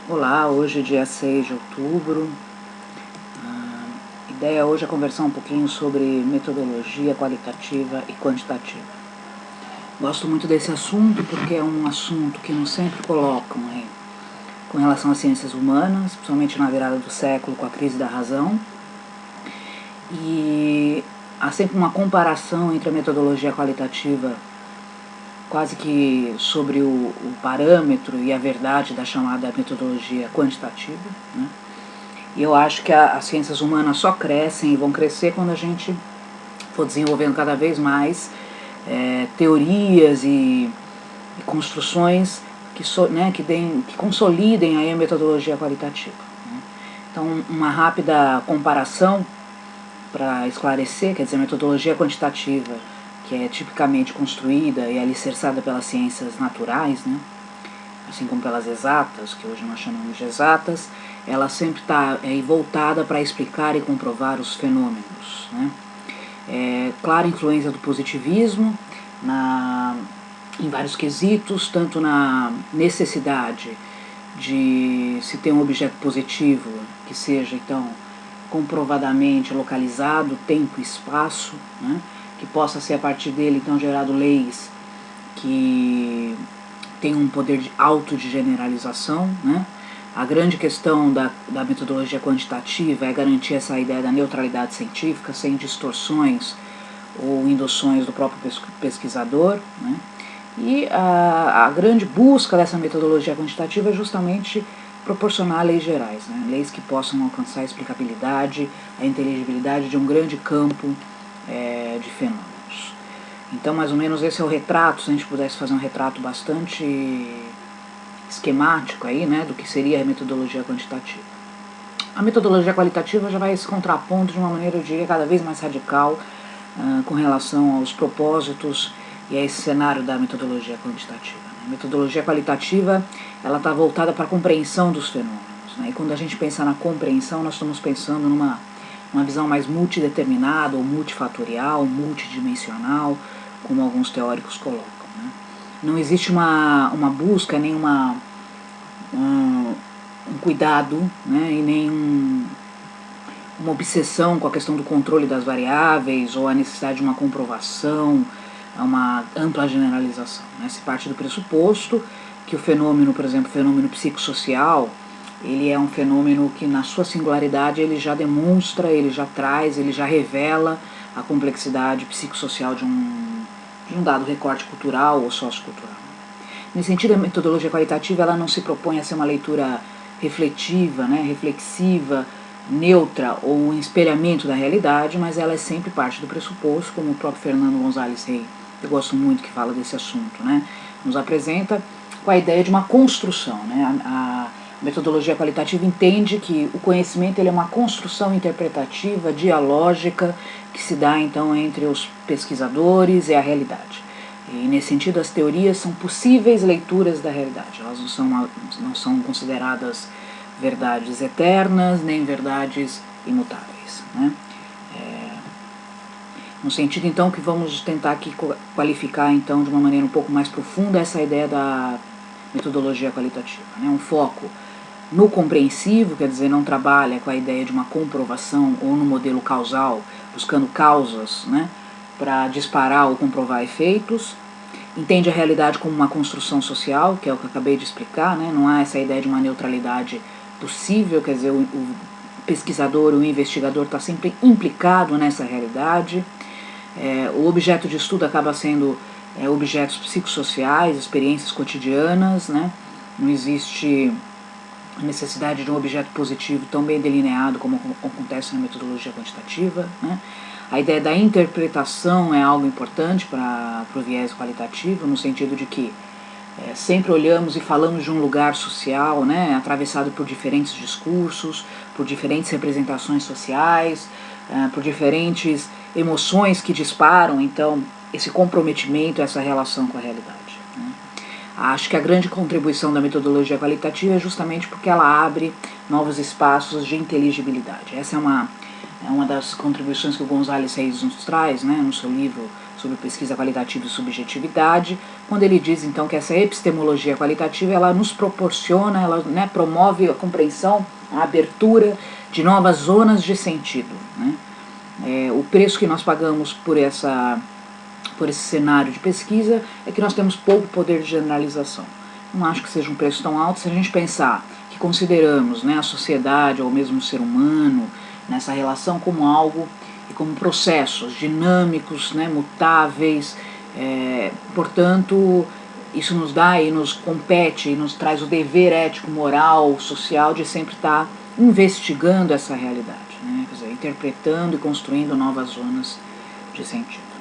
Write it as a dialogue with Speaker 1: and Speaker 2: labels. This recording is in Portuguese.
Speaker 1: Olá, hoje é dia 6 de outubro. A ideia hoje é conversar um pouquinho sobre metodologia qualitativa e quantitativa. Gosto muito desse assunto porque é um assunto que nos sempre colocam com relação às ciências humanas, principalmente na virada do século com a crise da razão. E há sempre uma comparação entre a metodologia qualitativa quase que sobre o parâmetro e a verdade da chamada metodologia quantitativa, né? E eu acho que as ciências humanas só crescem e vão crescer quando a gente for desenvolvendo cada vez mais teorias e construções que consolidem aí a metodologia qualitativa, né? Então, uma rápida comparação para esclarecer, quer dizer, a metodologia quantitativa, que é tipicamente construída e alicerçada pelas ciências naturais, né, assim como pelas exatas, que hoje nós chamamos de exatas, ela sempre está voltada para explicar e comprovar os fenômenos, né. Clara influência do positivismo em vários quesitos, tanto na necessidade de se ter um objeto positivo que seja, então, comprovadamente localizado, tempo e espaço, né, que possa ser a partir dele, então, gerado leis que tenham um poder alto de generalização, né. A grande questão da metodologia quantitativa é garantir essa ideia da neutralidade científica, sem distorções ou induções do próprio pesquisador, né. E a grande busca dessa metodologia quantitativa é justamente proporcionar leis gerais, né? Leis que possam alcançar a explicabilidade, a inteligibilidade de um grande campo de fenômenos. Então, mais ou menos, esse é o retrato, se a gente pudesse fazer um retrato bastante esquemático aí, né, do que seria a metodologia quantitativa. A metodologia qualitativa já vai se contrapondo de uma maneira, eu diria, cada vez mais radical com relação aos propósitos e a esse cenário da metodologia quantitativa. A metodologia qualitativa ela está voltada para a compreensão dos fenômenos, né? E quando a gente pensa na compreensão, nós estamos pensando numa visão mais multideterminada ou multifatorial, multidimensional, como alguns teóricos colocam, né? Não existe uma busca, nem um cuidado, né? E nem uma obsessão com a questão do controle das variáveis ou a necessidade de uma comprovação, uma ampla generalização, né? Se parte do pressuposto que o fenômeno, por exemplo, o fenômeno psicossocial, ele é um fenômeno que na sua singularidade ele já demonstra, ele já traz, ele já revela a complexidade psicossocial de um dado recorte cultural ou sociocultural. Nesse sentido, a metodologia qualitativa ela não se propõe a ser uma leitura refletiva, né, reflexiva, neutra ou um espelhamento da realidade, mas ela é sempre parte do pressuposto, como o próprio Fernando González Rey, eu gosto muito que fala desse assunto, né, nos apresenta com a ideia de uma construção, né. A metodologia qualitativa entende que o conhecimento ele é uma construção interpretativa, dialógica, que se dá então entre os pesquisadores e a realidade. E nesse sentido as teorias são possíveis leituras da realidade, elas não são consideradas verdades eternas, nem verdades imutáveis, né? No sentido, então, que vamos tentar aqui qualificar, então, de uma maneira um pouco mais profunda essa ideia da metodologia qualitativa, né? Um foco no compreensivo, quer dizer, não trabalha com a ideia de uma comprovação ou no modelo causal, buscando causas, né, para disparar ou comprovar efeitos. Entende a realidade como uma construção social, que é o que eu acabei de explicar, né? Não há essa ideia de uma neutralidade possível, quer dizer, o pesquisador, o investigador está sempre implicado nessa realidade. O objeto de estudo acaba sendo objetos psicossociais, experiências cotidianas, né? Não existe a necessidade de um objeto positivo tão bem delineado como acontece na metodologia quantitativa, né? A ideia da interpretação é algo importante para o viés qualitativo, no sentido de que sempre olhamos e falamos de um lugar social, né, atravessado por diferentes discursos, por diferentes representações sociais, por diferentes emoções que disparam, então, esse comprometimento, essa relação com a realidade, né. Acho que a grande contribuição da metodologia qualitativa é justamente porque ela abre novos espaços de inteligibilidade. Essa é uma das contribuições que o González Reis nos traz, né, no seu livro sobre pesquisa qualitativa e subjetividade, quando ele diz então que essa epistemologia qualitativa ela nos proporciona, ela, né, promove a compreensão, a abertura de novas zonas de sentido, né? O preço que nós pagamos por esse cenário de pesquisa é que nós temos pouco poder de generalização. Não acho que seja um preço tão alto se a gente pensar que consideramos, né, a sociedade ou mesmo o ser humano nessa relação como algo e como processos dinâmicos, né, mutáveis, portanto isso nos dá e nos compete e nos traz o dever ético, moral, social de sempre estar investigando essa realidade, né, quer dizer, interpretando e construindo novas zonas de sentido.